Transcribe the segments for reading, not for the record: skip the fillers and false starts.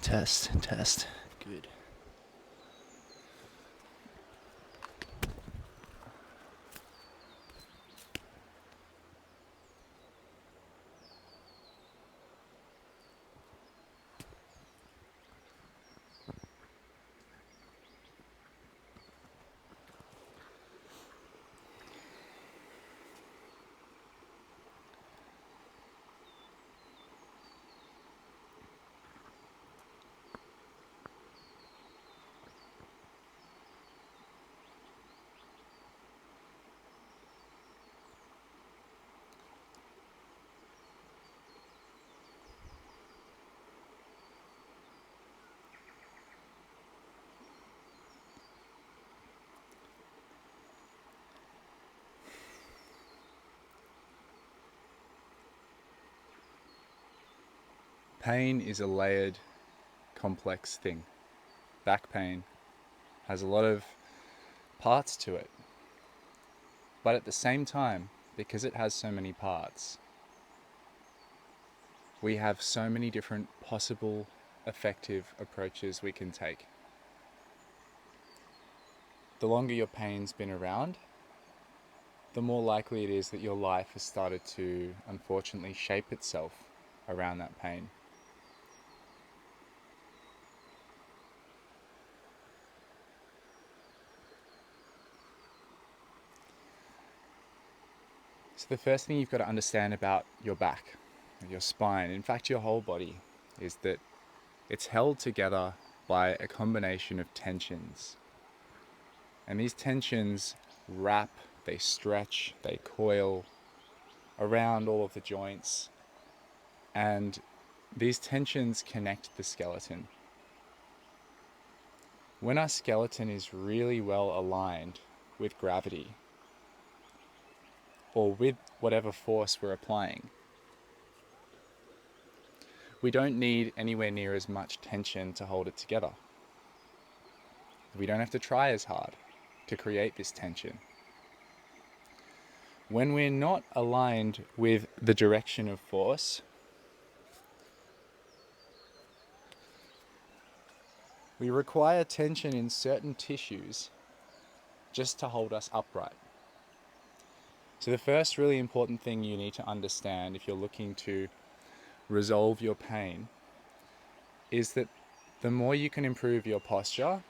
Test. Good. Pain is a layered, complex thing. Back pain has a lot of parts to it. But at the same time, because it has so many parts, we have so many different possible effective approaches we can take. The longer your pain's been around, the more likely it is that your life has started to, unfortunately, shape itself around that pain. So the first thing you've got to understand about your back, your spine, in fact your whole body, is that it's held together by a combination of tensions. And these tensions wrap, they stretch, they coil around all of the joints. And these tensions connect the skeleton. When our skeleton is really well aligned with gravity, or with whatever force we're applying, we don't need anywhere near as much tension to hold it together. We don't have to try as hard to create this tension. When we're not aligned with the direction of force, we require tension in certain tissues just to hold us upright. So the first really important thing you need to understand if you're looking to resolve your pain is that the more you can improve your posture,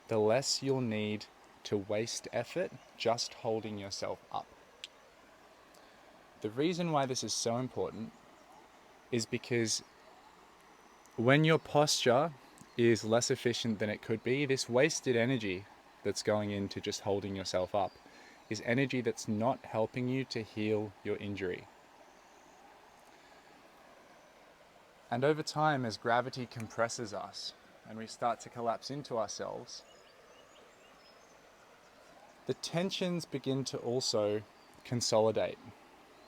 the less you'll need to waste effort just holding yourself up. The reason why this is so important is because when your posture is less efficient than it could be, this wasted energy that's going into just holding yourself up is energy that's not helping you to heal your injury. And over time, as gravity compresses us and we start to collapse into ourselves, the tensions begin to also consolidate.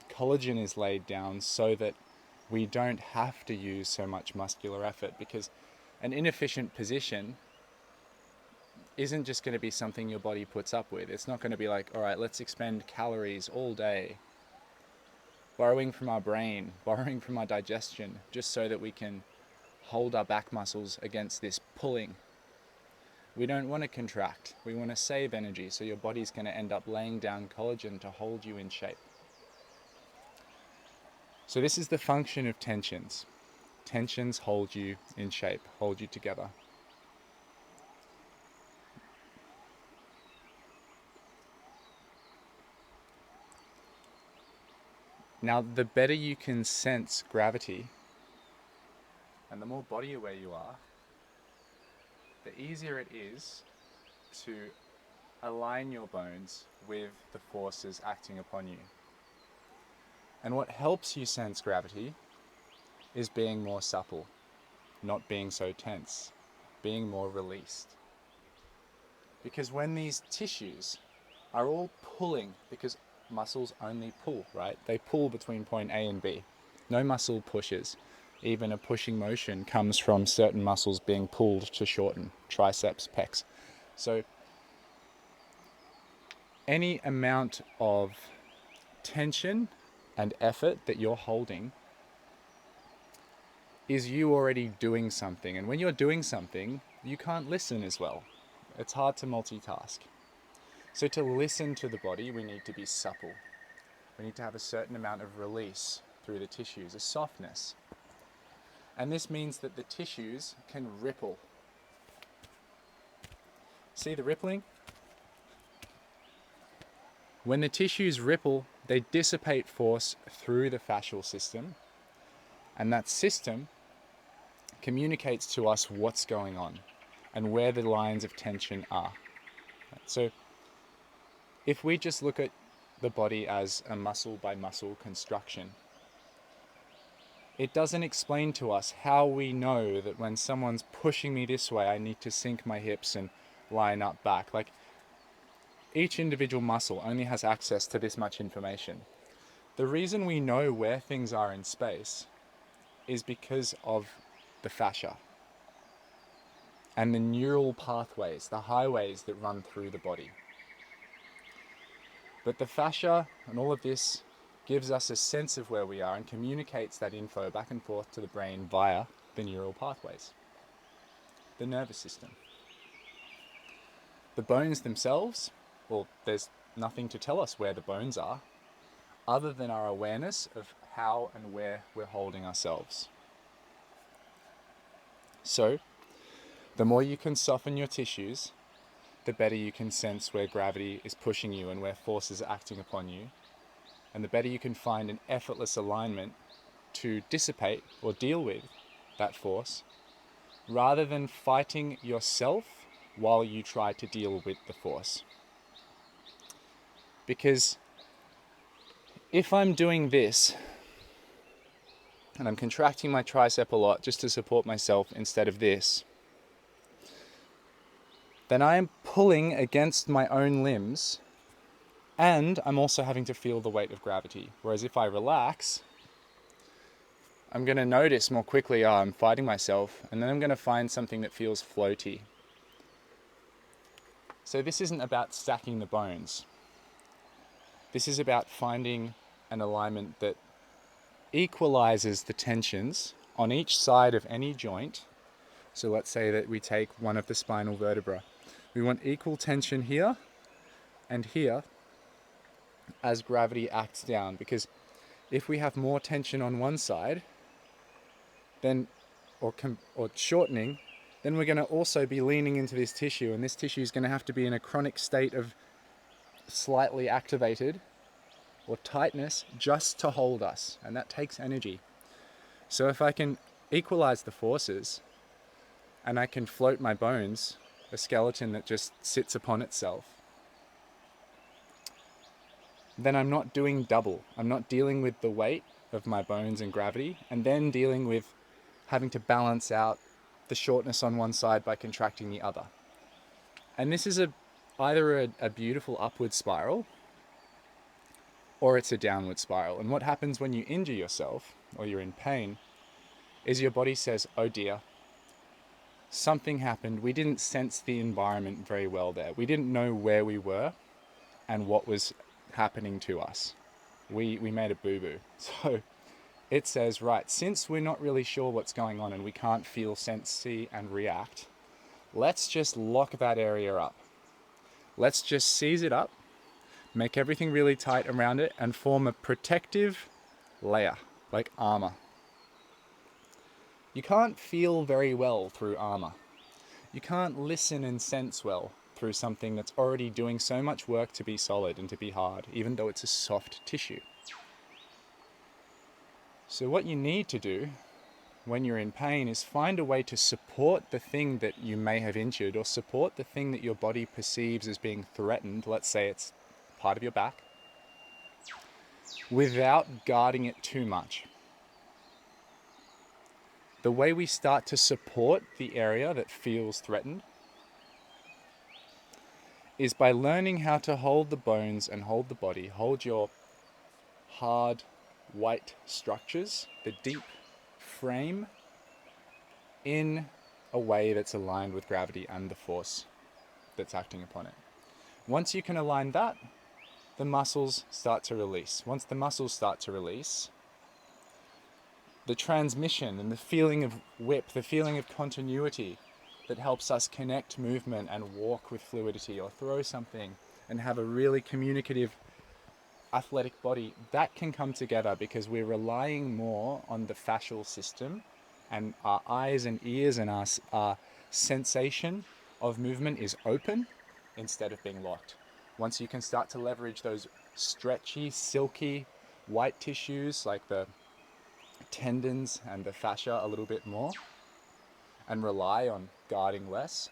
Collagen is laid down so that we don't have to use so much muscular effort, because an inefficient position isn't just going to be something your body puts up with. It's not going to be like, all right, let's expend calories all day, borrowing from our brain, borrowing from our digestion, just so that we can hold our back muscles against this pulling. We don't want to contract. We want to save energy, so your body's going to end up laying down collagen to hold you in shape. So this is the function of tensions. Tensions hold you in shape, hold you together. Now, the better you can sense gravity, and the more body aware you are, the easier it is to align your bones with the forces acting upon you. And what helps you sense gravity is being more supple, not being so tense, being more released. Because when these tissues are all pulling, because muscles only pull, right? They pull between point A and B. No muscle pushes. Even a pushing motion comes from certain muscles being pulled to shorten, triceps, pecs. So any amount of tension and effort that you're holding is you already doing something. And when you're doing something, you can't listen as well. It's hard to multitask. So to listen to the body, we need to be supple. We need to have a certain amount of release through the tissues, a softness. And this means that the tissues can ripple. See the rippling? When the tissues ripple, they dissipate force through the fascial system, and that system communicates to us what's going on and where the lines of tension are. So if we just look at the body as a muscle by muscle construction, it doesn't explain to us how we know that when someone's pushing me this way, I need to sink my hips and line up back. Like, each individual muscle only has access to this much information. The reason we know where things are in space is because of the fascia and the neural pathways, the highways that run through the body. But the fascia and all of this gives us a sense of where we are and communicates that info back and forth to the brain via the neural pathways, the nervous system. The bones themselves, well, there's nothing to tell us where the bones are other than our awareness of how and where we're holding ourselves. So, the more you can soften your tissues, the better you can sense where gravity is pushing you and where forces are acting upon you, and the better you can find an effortless alignment to dissipate or deal with that force, rather than fighting yourself while you try to deal with the force. Because if I'm doing this, and I'm contracting my tricep a lot just to support myself instead of this, then I am pulling against my own limbs, and I'm also having to feel the weight of gravity. Whereas if I relax, I'm going to notice more quickly, I'm fighting myself, and then I'm going to find something that feels floaty. So this isn't about stacking the bones. This is about finding an alignment that equalizes the tensions on each side of any joint. So let's say that we take one of the spinal vertebrae. We want equal tension here and here as gravity acts down, because if we have more tension on one side, then or shortening, then we're going to also be leaning into this tissue, and this tissue is going to have to be in a chronic state of slightly activated or tightness just to hold us, and that takes energy. So if I can equalize the forces and I can float my bones, a skeleton that just sits upon itself, then I'm not doing double. I'm not dealing with the weight of my bones and gravity, and then dealing with having to balance out the shortness on one side by contracting the other. And this is either a beautiful upward spiral, or it's a downward spiral. And what happens when you injure yourself, or you're in pain, is your body says, oh dear, something happened. We didn't sense the environment very well there. We didn't know where we were and what was happening to us. We made a boo-boo. So it says, right, since we're not really sure what's going on and we can't feel, sense, see, and react, let's just lock that area up. Let's just seize it up, make everything really tight around it, and form a protective layer, like armor. You can't feel very well through armor. You can't listen and sense well through something that's already doing so much work to be solid and to be hard, even though it's a soft tissue. So what you need to do when you're in pain is find a way to support the thing that you may have injured, or support the thing that your body perceives as being threatened, let's say it's part of your back, without guarding it too much. The way we start to support the area that feels threatened is by learning how to hold the bones and hold the body, hold your hard, white structures, the deep frame, in a way that's aligned with gravity and the force that's acting upon it. Once you can align that, the muscles start to release. Once the muscles start to release, the transmission and the feeling of whip, the feeling of continuity that helps us connect movement and walk with fluidity, or throw something and have a really communicative athletic body, that can come together because we're relying more on the fascial system, and our eyes and ears and our sensation of movement is open instead of being locked. Once you can start to leverage those stretchy, silky, white tissues like the tendons and the fascia a little bit more, and rely on guarding less,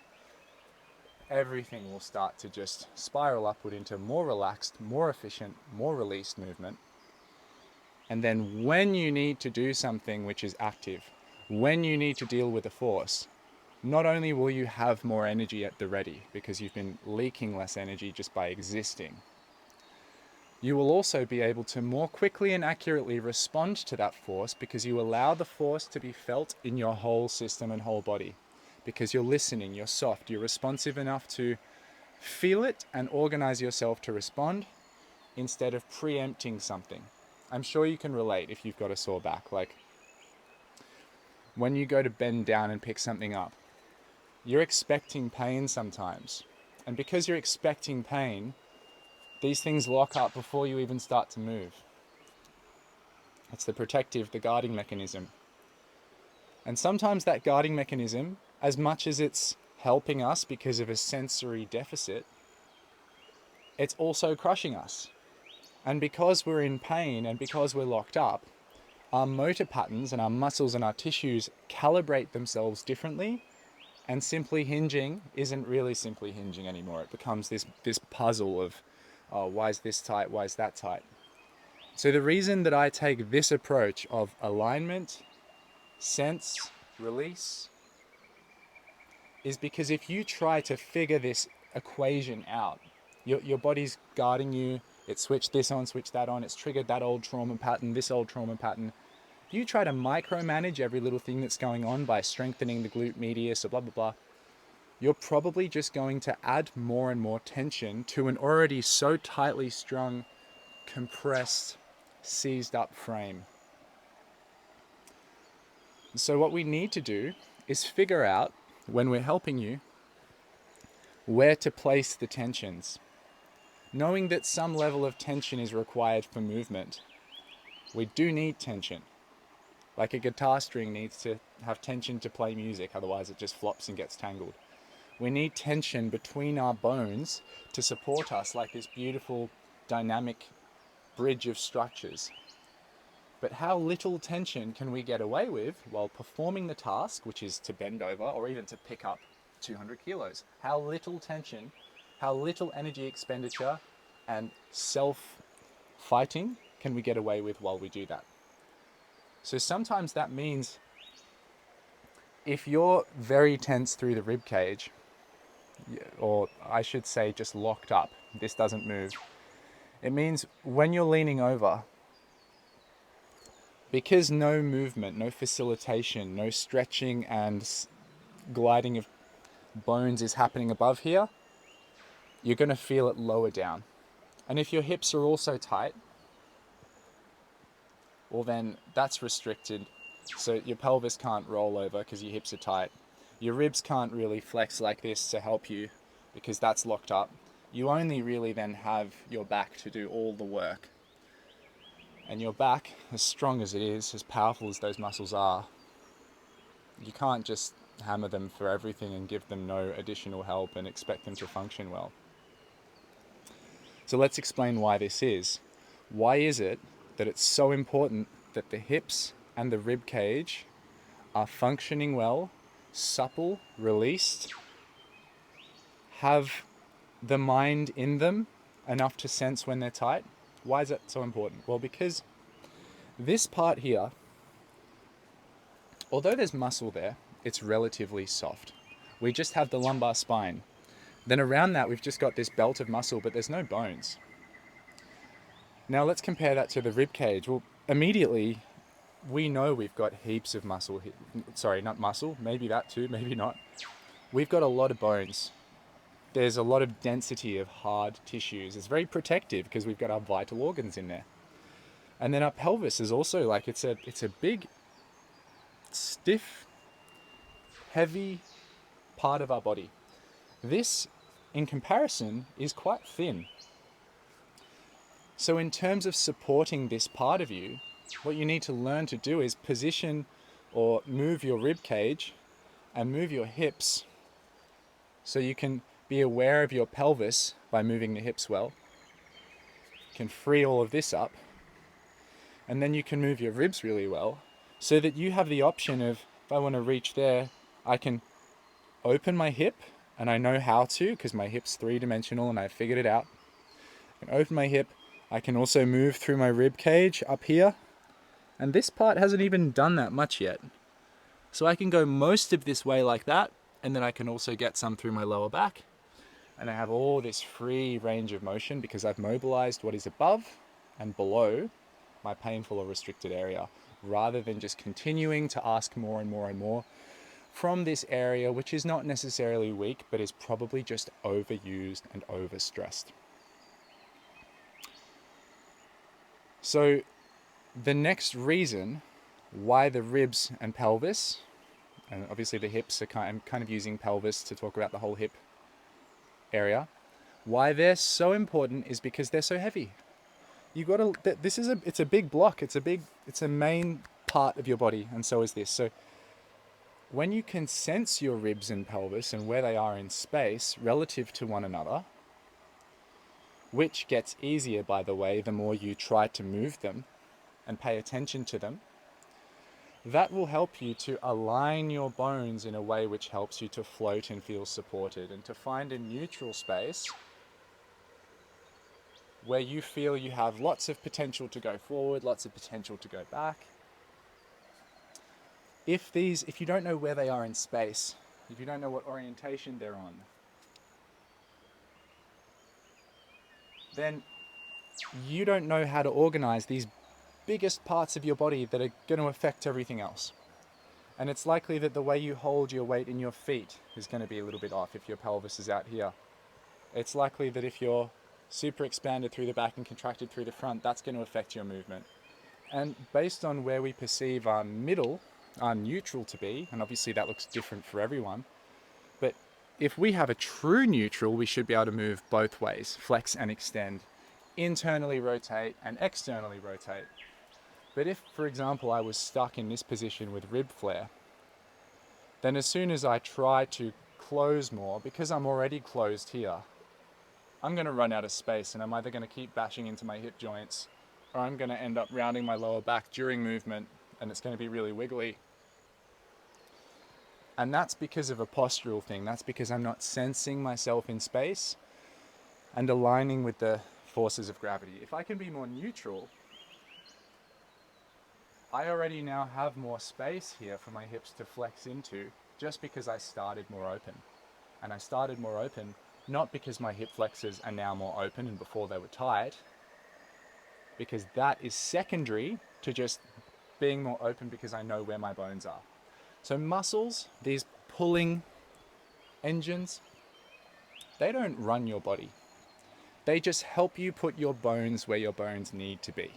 everything will start to just spiral upward into more relaxed, more efficient, more released movement. And then when you need to do something which is active, when you need to deal with a force, not only will you have more energy at the ready because you've been leaking less energy just by existing, you will also be able to more quickly and accurately respond to that force because you allow the force to be felt in your whole system and whole body. Because you're listening, you're soft, you're responsive enough to feel it and organize yourself to respond instead of preempting something. I'm sure you can relate if you've got a sore back. Like when you go to bend down and pick something up, you're expecting pain sometimes. And because you're expecting pain, these things lock up before you even start to move. It's the protective, the guarding mechanism. And sometimes that guarding mechanism, as much as it's helping us because of a sensory deficit, it's also crushing us. And because we're in pain and because we're locked up, our motor patterns and our muscles and our tissues calibrate themselves differently, and simply hinging isn't really simply hinging anymore. It becomes this puzzle of, oh, why is this tight? Why is that tight? So the reason that I take this approach of alignment, sense, release, is because if you try to figure this equation out, your body's guarding you, it switched this on, switched that on, it's triggered that old trauma pattern, this old trauma pattern. If you try to micromanage every little thing that's going on by strengthening the glute medius or blah, blah, blah, you're probably just going to add more and more tension to an already so tightly strung, compressed, seized up frame. So what we need to do is figure out, when we're helping you, where to place the tensions. Knowing that some level of tension is required for movement. We do need tension. Like a guitar string needs to have tension to play music, otherwise it just flops and gets tangled. We need tension between our bones to support us like this beautiful dynamic bridge of structures. But how little tension can we get away with while performing the task, which is to bend over or even to pick up 200 kilos? How little tension, how little energy expenditure and self-fighting can we get away with while we do that? So sometimes that means if you're very tense through the rib cage, or I should say just locked up, this doesn't move, it means when you're leaning over, because no movement, no facilitation, no stretching and gliding of bones is happening above here, you're going to feel it lower down. And if your hips are also tight, well then that's restricted. So your pelvis can't roll over because your hips are tight. Your ribs can't really flex like this to help you because that's locked up. You only really then have your back to do all the work. And your back, as strong as it is, as powerful as those muscles are, you can't just hammer them for everything and give them no additional help and expect them to function well. So let's explain why this is. Why is it that it's so important that the hips and the rib cage are functioning well, supple, released, have the mind in them enough to sense when they're tight? Why is that so important? Well, because this part here, although there's muscle there, it's relatively soft. We just have the lumbar spine. Then around that, we've just got this belt of muscle, but there's no bones. Now let's compare that to the rib cage. Well, immediately, we know we've got heaps of muscle. Sorry, not muscle, maybe that too, maybe not. We've got a lot of bones. There's a lot of density of hard tissues. It's very protective because we've got our vital organs in there. And then our pelvis is also like, it's a big stiff, heavy part of our body. This, in comparison, is quite thin. So in terms of supporting this part of you, what you need to learn to do is position or move your rib cage and move your hips so you can be aware of your pelvis by moving the hips well. You can free all of this up, and then you can move your ribs really well so that you have the option of, if I want to reach there, I can open my hip, and I know how to because my hip's three-dimensional and I figured it out. I can open my hip. I can also move through my rib cage up here, and this part hasn't even done that much yet. So I can go most of this way like that, and then I can also get some through my lower back, and I have all this free range of motion because I've mobilized what is above and below my painful or restricted area, rather than just continuing to ask more and more and more from this area, which is not necessarily weak, but is probably just overused and overstressed. So the next reason why the ribs and pelvis, and obviously the hips, I'm kind of using pelvis to talk about the whole hip area, why they're so important is because they're so heavy. It's a big block. It's a main part of your body, and so is this. So when you can sense your ribs and pelvis and where they are in space relative to one another, which gets easier, by the way, the more you try to move them and pay attention to them, that will help you to align your bones in a way which helps you to float and feel supported, and to find a neutral space where you feel you have lots of potential to go forward, lots of potential to go back. If you don't know where they are in space, if you don't know what orientation they're on, then you don't know how to organize these biggest parts of your body that are going to affect everything else. And it's likely that the way you hold your weight in your feet is going to be a little bit off if your pelvis is out here. It's likely that if you're super expanded through the back and contracted through the front, that's going to affect your movement. And based on where we perceive our neutral to be, and obviously that looks different for everyone, but if we have a true neutral, we should be able to move both ways, flex and extend, internally rotate and externally rotate. But if, for example, I was stuck in this position with rib flare, then as soon as I try to close more, because I'm already closed here, I'm going to run out of space, and I'm either going to keep bashing into my hip joints, or I'm going to end up rounding my lower back during movement, and it's going to be really wiggly. And that's because of a postural thing. That's because I'm not sensing myself in space and aligning with the forces of gravity. If I can be more neutral, I already now have more space here for my hips to flex into, just because I started more open. And I started more open not because my hip flexors are now more open and before they were tight, because that is secondary to just being more open because I know where my bones are. So muscles, these pulling engines, they don't run your body. They just help you put your bones where your bones need to be.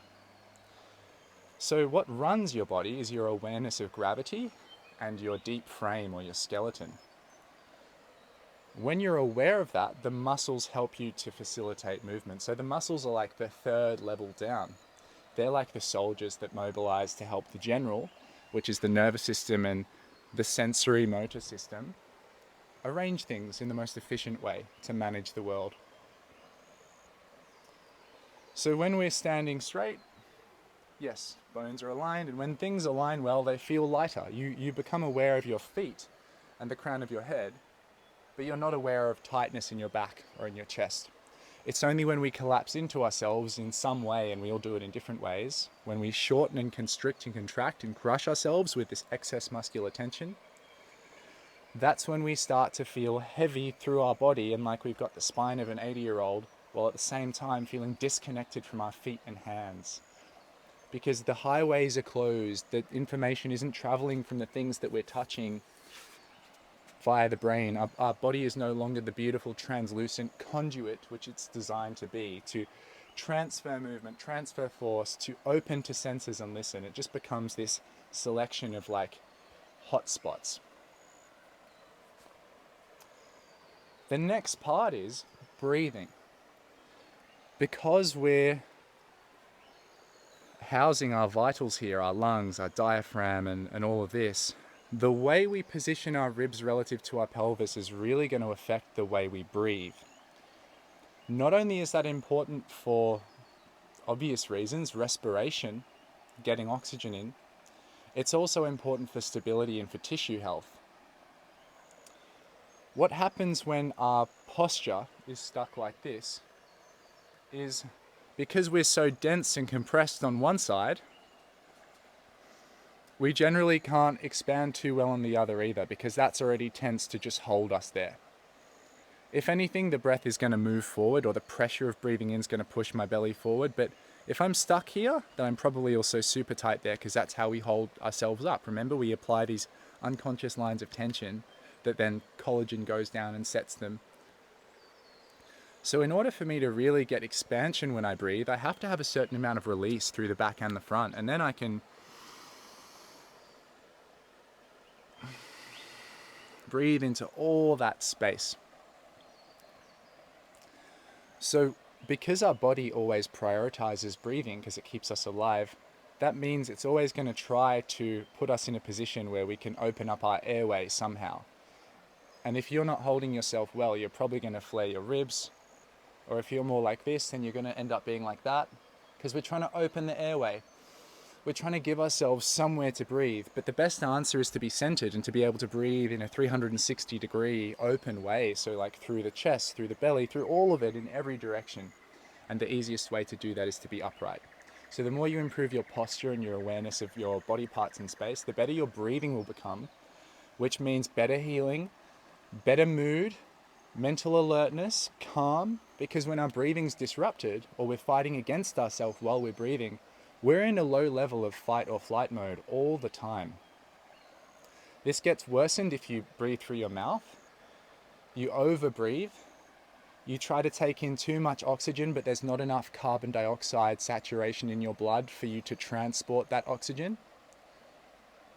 So what runs your body is your awareness of gravity and your deep frame or your skeleton. When you're aware of that, the muscles help you to facilitate movement. So the muscles are like the third level down. They're like the soldiers that mobilize to help the general, which is the nervous system and the sensory motor system, arrange things in the most efficient way to manage the world. So when we're standing straight, yes, bones are aligned, and when things align well, they feel lighter. You become aware of your feet and the crown of your head, but you're not aware of tightness in your back or in your chest. It's only when we collapse into ourselves in some way, and we all do it in different ways, when we shorten and constrict and contract and crush ourselves with this excess muscular tension, that's when we start to feel heavy through our body and like we've got the spine of an 80-year-old, while at the same time feeling disconnected from our feet and hands. Because the highways are closed, the information isn't traveling from the things that we're touching via the brain. Our body is no longer the beautiful translucent conduit which it's designed to be, to transfer movement, transfer force, to open to senses and listen. It just becomes this selection of like hot spots. The next part is breathing. Because we're housing our vitals here, our lungs, our diaphragm, and all of this, the way we position our ribs relative to our pelvis is really going to affect the way we breathe. Not only is that important for obvious reasons, respiration, getting oxygen in, it's also important for stability and for tissue health. What happens when our posture is stuck like this is, because we're so dense and compressed on one side, we generally can't expand too well on the other either, because that's already tends to just hold us there. If anything, the breath is going to move forward, or the pressure of breathing in is going to push my belly forward. But if I'm stuck here, then I'm probably also super tight there, because that's how we hold ourselves up. Remember, we apply these unconscious lines of tension that then collagen goes down and sets them. So in order for me to really get expansion when I breathe, I have to have a certain amount of release through the back and the front, and then I can breathe into all that space. So because our body always prioritizes breathing because it keeps us alive, that means it's always going to try to put us in a position where we can open up our airway somehow. And if you're not holding yourself well, you're probably going to flare your ribs. Or if you're more like this, then you're going to end up being like that, because we're trying to open the airway. We're trying to give ourselves somewhere to breathe. But the best answer is to be centered and to be able to breathe in a 360-degree open way. So like through the chest, through the belly, through all of it in every direction. And the easiest way to do that is to be upright. So the more you improve your posture and your awareness of your body parts in space, the better your breathing will become, which means better healing, better mood, mental alertness, calm, because when our breathing's disrupted or we're fighting against ourselves while we're breathing, we're in a low level of fight or flight mode all the time. This gets worsened if you breathe through your mouth, you overbreathe, you try to take in too much oxygen, but there's not enough carbon dioxide saturation in your blood for you to transport that oxygen.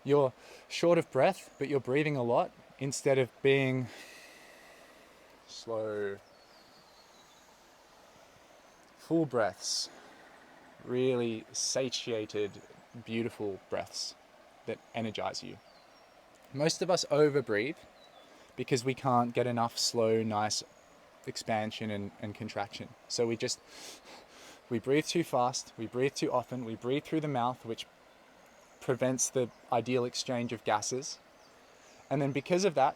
You're short of breath, but you're breathing a lot instead of being slow, full breaths, really satiated, beautiful breaths that energize you. Most of us overbreathe because we can't get enough slow, nice expansion and contraction. So we breathe too fast, we breathe too often, we breathe through the mouth, which prevents the ideal exchange of gases. And then because of that,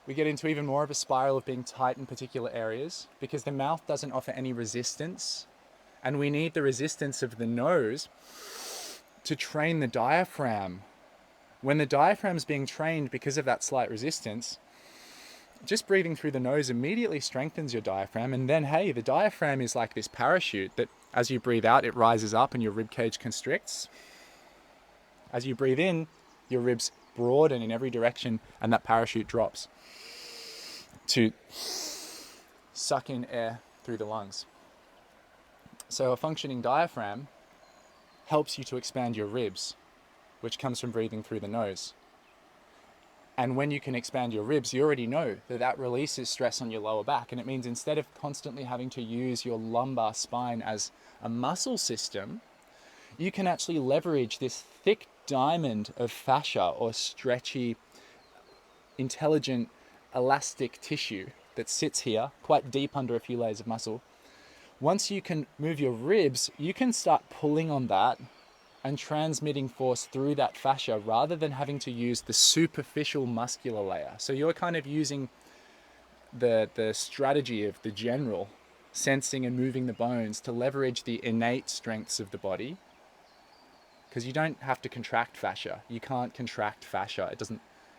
we get into even more of a spiral of being tight in particular areas because the mouth doesn't offer any resistance. And we need the resistance of the nose to train the diaphragm. When the diaphragm's being trained because of that slight resistance, just breathing through the nose immediately strengthens your diaphragm. And then, hey, the diaphragm is like this parachute that as you breathe out, it rises up and your rib cage constricts. As you breathe in, your ribs broaden in every direction and that parachute drops to suck in air through the lungs. So a functioning diaphragm helps you to expand your ribs, which comes from breathing through the nose. And when you can expand your ribs, you already know that that releases stress on your lower back. And it means instead of constantly having to use your lumbar spine as a muscle system, you can actually leverage this thick diamond of fascia or stretchy, intelligent, elastic tissue that sits here quite deep under a few layers of muscle. Once you can move your ribs, you can start pulling on that and transmitting force through that fascia rather than having to use the superficial muscular layer. So you're kind of using the strategy of the general, sensing and moving the bones to leverage the innate strengths of the body, because you don't have to contract fascia. You can't contract fascia.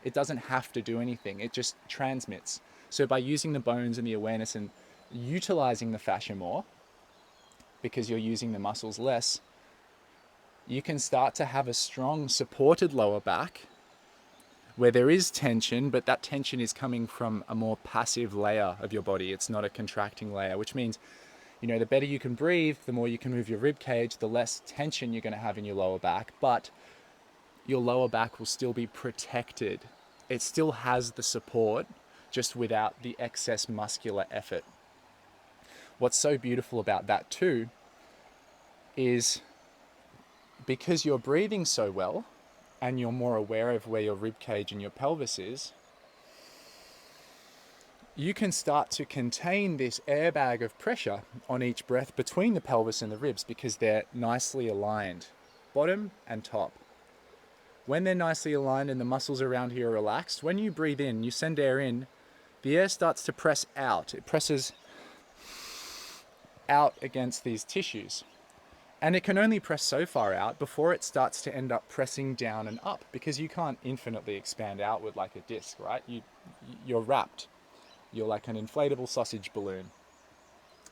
It doesn't have to do anything. It just transmits. So by using the bones and the awareness and utilizing the fascia more, because you're using the muscles less, you can start to have a strong supported lower back where there is tension, but that tension is coming from a more passive layer of your body. It's not a contracting layer, which means, the better you can breathe, the more you can move your rib cage, the less tension you're going to have in your lower back. But your lower back will still be protected. It still has the support, just without the excess muscular effort. What's so beautiful about that too is because you're breathing so well and you're more aware of where your rib cage and your pelvis is, you can start to contain this airbag of pressure on each breath between the pelvis and the ribs because they're nicely aligned, bottom and top. When they're nicely aligned and the muscles around here are relaxed, when you breathe in, you send air in, the air starts to press out. It presses out against these tissues. And it can only press so far out before it starts to end up pressing down and up, because you can't infinitely expand outward like a disc, right? You're wrapped. You're like an inflatable sausage balloon.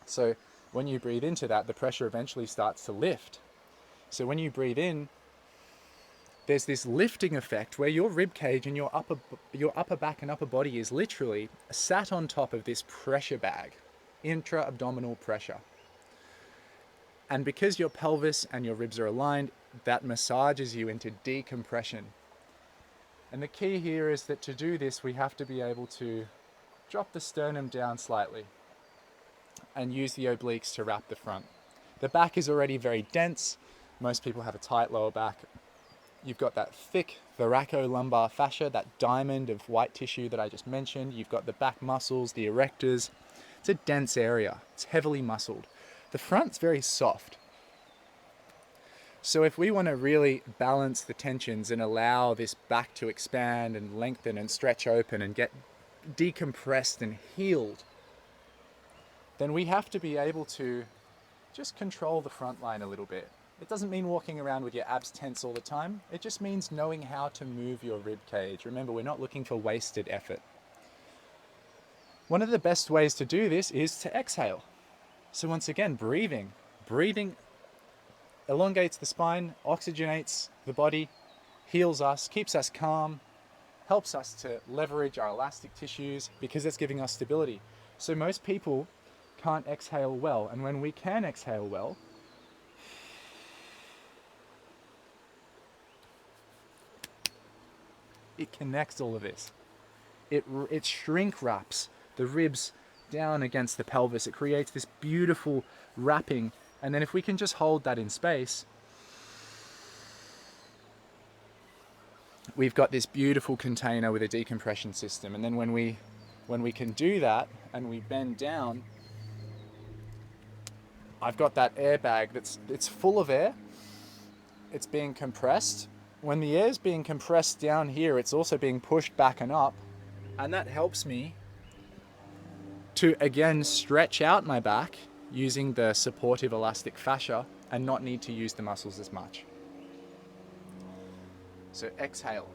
So when you breathe into that, the pressure eventually starts to lift. So when you breathe in, there's this lifting effect where your rib cage and your upper back and upper body is literally sat on top of this pressure bag, intra-abdominal pressure. And because your pelvis and your ribs are aligned, that massages you into decompression. And the key here is that to do this, we have to be able to drop the sternum down slightly and use the obliques to wrap the front. The back is already very dense. Most people have a tight lower back. You've got that thick thoracolumbar fascia, that diamond of white tissue that I just mentioned. You've got the back muscles, the erectors. It's a dense area. It's heavily muscled. The front's very soft. So if we want to really balance the tensions and allow this back to expand and lengthen and stretch open and get decompressed and healed, then we have to be able to just control the front line a little bit. It doesn't mean walking around with your abs tense all the time. It just means knowing how to move your rib cage. Remember, we're not looking for wasted effort. One of the best ways to do this is to exhale. So once again, breathing. Breathing elongates the spine, oxygenates the body, heals us, keeps us calm, helps us to leverage our elastic tissues because it's giving us stability. So most people can't exhale well, and when we can exhale well, it connects all of this. It shrink wraps the ribs down against the pelvis. It creates this beautiful wrapping, and then if we can just hold that in space, we've got this beautiful container with a decompression system. And then when we can do that and we bend down, I've got that airbag it's full of air. It's being compressed. When the air is being compressed down here, it's also being pushed back and up, and that helps me to again stretch out my back using the supportive elastic fascia and not need to use the muscles as much. So exhale.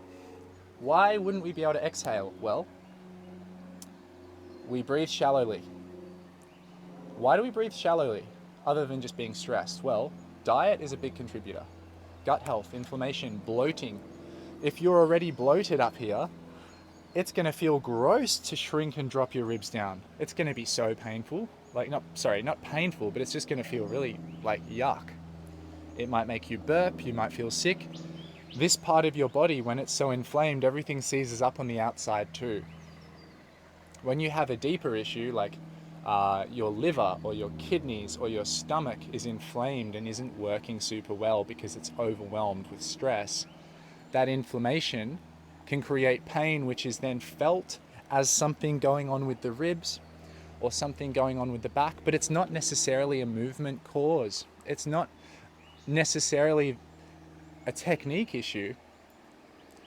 Why wouldn't we be able to exhale? Well, we breathe shallowly. Why do we breathe shallowly other than just being stressed? Well, diet is a big contributor. Gut health, inflammation, bloating. If you're already bloated up here, it's going to feel gross to shrink and drop your ribs down. It's going to be so painful. Not painful, but it's just going to feel really like yuck. It might make you burp, you might feel sick. This part of your body, when it's so inflamed, everything seizes up on the outside too. When you have a deeper issue, like your liver or your kidneys or your stomach is inflamed and isn't working super well because it's overwhelmed with stress, that inflammation can create pain, which is then felt as something going on with the ribs or something going on with the back, but it's not necessarily a movement cause. It's not necessarily a technique issue.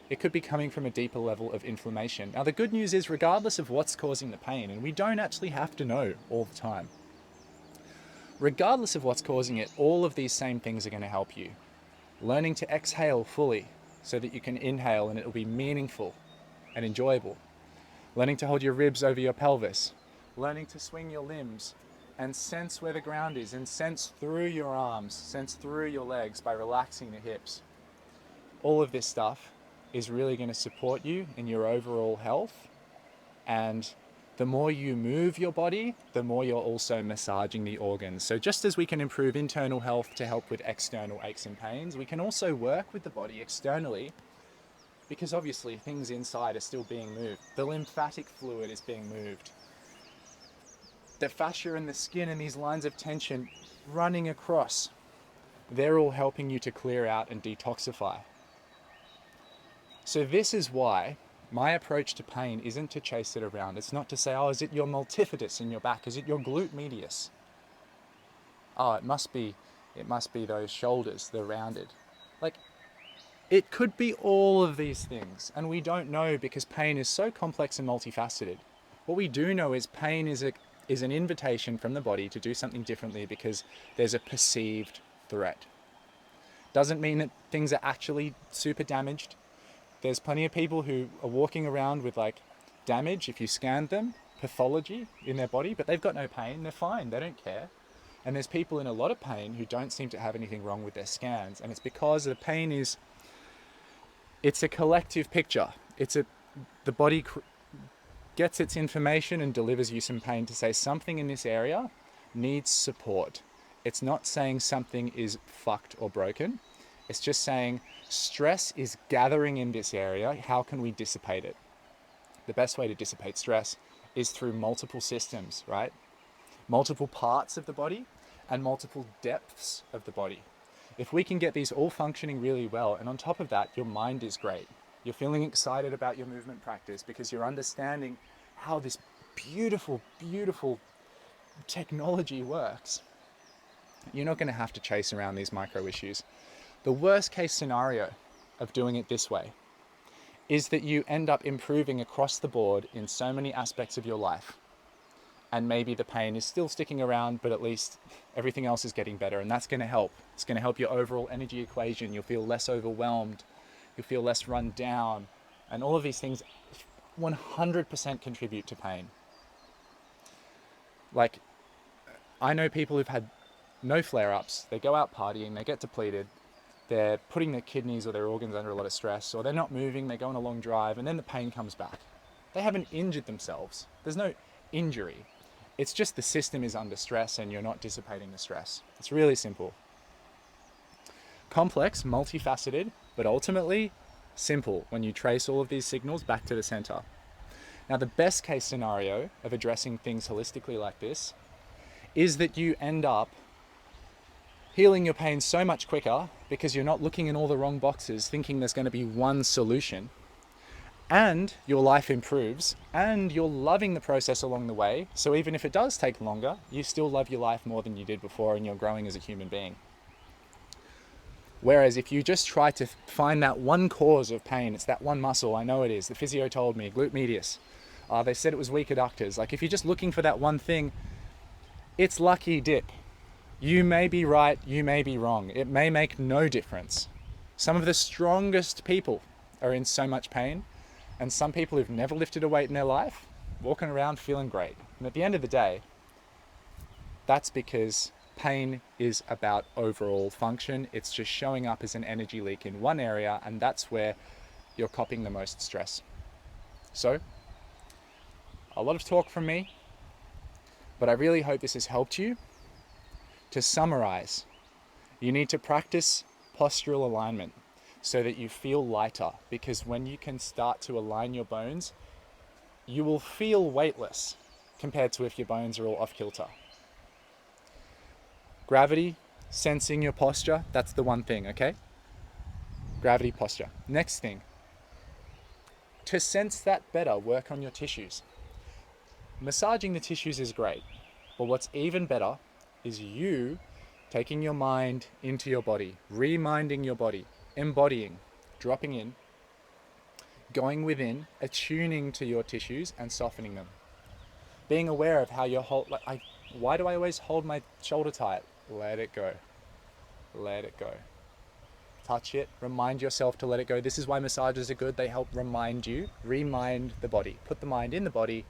It could be coming from a deeper level of inflammation. Now, the good news is, regardless of what's causing the pain, and we don't actually have to know all the time, regardless of what's causing it, all of these same things are going to help you. Learning to exhale fully so that you can inhale and it'll be meaningful and enjoyable. Learning to hold your ribs over your pelvis. Learning to swing your limbs and sense where the ground is, and sense through your arms, sense through your legs by relaxing the hips. All of this stuff is really going to support you in your overall health and The more you move your body, the more you're also massaging the organs. So just as we can improve internal health to help with external aches and pains, we can also work with the body externally, because obviously things inside are still being moved. The lymphatic fluid is being moved. The fascia and the skin and these lines of tension running across, they're all helping you to clear out and detoxify. So this is why my approach to pain isn't to chase it around. It's not to say, oh, is it your multifidus in your back? Is it your glute medius? Oh, it must be those shoulders, they're rounded. Like, it could be all of these things, and we don't know because pain is so complex and multifaceted. What we do know is pain is an invitation from the body to do something differently because there's a perceived threat. Doesn't mean that things are actually super damaged. There's plenty of people who are walking around with like damage, if you scan them, pathology in their body, but they've got no pain, they're fine, they don't care. And there's people in a lot of pain who don't seem to have anything wrong with their scans, and it's because the pain it's a collective picture. The body gets its information and delivers you some pain to say something in this area needs support. It's not saying something is fucked or broken. It's just saying stress is gathering in this area. How can we dissipate it? The best way to dissipate stress is through multiple systems, right? Multiple parts of the body and multiple depths of the body. If we can get these all functioning really well, and on top of that, your mind is great. You're feeling excited about your movement practice because you're understanding how this beautiful, beautiful technology works. You're not going to have to chase around these micro issues. The worst case scenario of doing it this way is that you end up improving across the board in so many aspects of your life. And maybe the pain is still sticking around, but at least everything else is getting better. And that's going to help. It's going to help your overall energy equation. You'll feel less overwhelmed. You'll feel less run down. And all of these things 100% contribute to pain. Like, I know people who've had no flare-ups. They go out partying, they get depleted. They're putting their kidneys or their organs under a lot of stress, or they're not moving, they go on a long drive, and then the pain comes back. They haven't injured themselves. There's no injury. It's just the system is under stress and you're not dissipating the stress. It's really simple. Complex, multifaceted, but ultimately simple when you trace all of these signals back to the center. Now, the best case scenario of addressing things holistically like this is that you end up healing your pain so much quicker because you're not looking in all the wrong boxes thinking there's going to be one solution, and your life improves and you're loving the process along the way. So even if it does take longer, you still love your life more than you did before and you're growing as a human being. Whereas if you just try to find that one cause of pain, it's that one muscle, I know it is, the physio told me, glute medius. They said it was weak adductors. Like, if you're just looking for that one thing, it's lucky dip. You may be right, you may be wrong. It may make no difference. Some of the strongest people are in so much pain, and some people who've never lifted a weight in their life, walking around feeling great. And at the end of the day, that's because pain is about overall function. It's just showing up as an energy leak in one area, and that's where you're copping the most stress. So, a lot of talk from me, but I really hope this has helped you. To summarize, you need to practice postural alignment so that you feel lighter, because when you can start to align your bones, you will feel weightless compared to if your bones are all off kilter. Gravity, sensing your posture, that's the one thing, okay? Gravity, posture. Next thing, to sense that better, work on your tissues. Massaging the tissues is great, but what's even better is you taking your mind into your body, reminding your body, embodying, dropping in, going within, attuning to your tissues and softening them. Being aware of how you're why do I always hold my shoulder tight? Let it go. Let it go. Touch it, remind yourself to let it go. This is why massages are good. They help remind the body, put the mind in the body,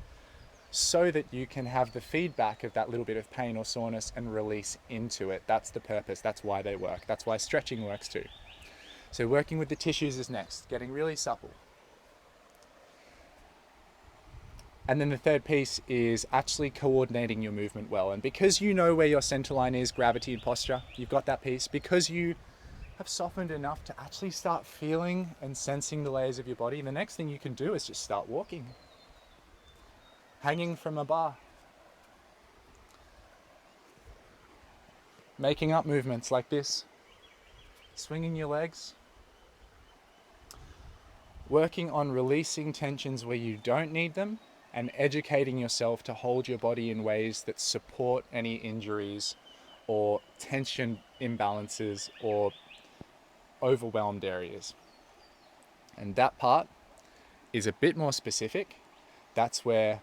so that you can have the feedback of that little bit of pain or soreness and release into it. That's the purpose. That's why they work. That's why stretching works too. So working with the tissues is next, getting really supple. And then the third piece is actually coordinating your movement well. And because you know where your center line is, gravity and posture, you've got that piece. Because you have softened enough to actually start feeling and sensing the layers of your body, the next thing you can do is just start walking. Hanging from a bar. Making up movements like this. Swinging your legs. Working on releasing tensions where you don't need them, and educating yourself to hold your body in ways that support any injuries or tension imbalances or overwhelmed areas. And that part is a bit more specific. That's where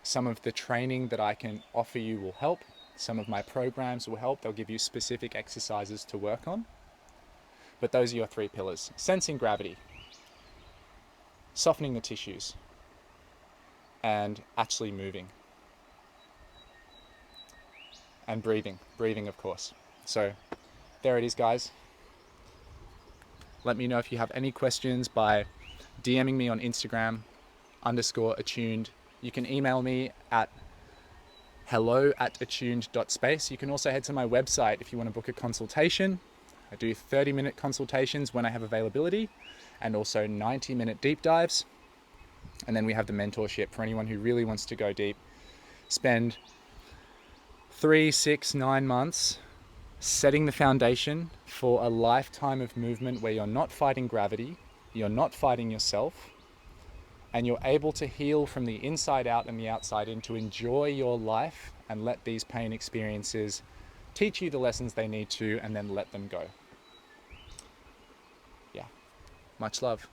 some of the training that I can offer you will help. Some of my programs will help. They'll give you specific exercises to work on. But those are your three pillars: sensing gravity, softening the tissues, and actually moving. And breathing of course. So there it is, guys. Let me know if you have any questions by DMing me on Instagram _attuned. You can email me at hello@attuned.space. You can also head to my website if you want to book a consultation. I do 30-minute consultations when I have availability, and also 90-minute deep dives. And then we have the mentorship for anyone who really wants to go deep. Spend 3, 6, 9 months setting the foundation for a lifetime of movement where you're not fighting gravity, you're not fighting yourself, and you're able to heal from the inside out and the outside in, to enjoy your life and let these pain experiences teach you the lessons they need to, and then let them go. Yeah, much love.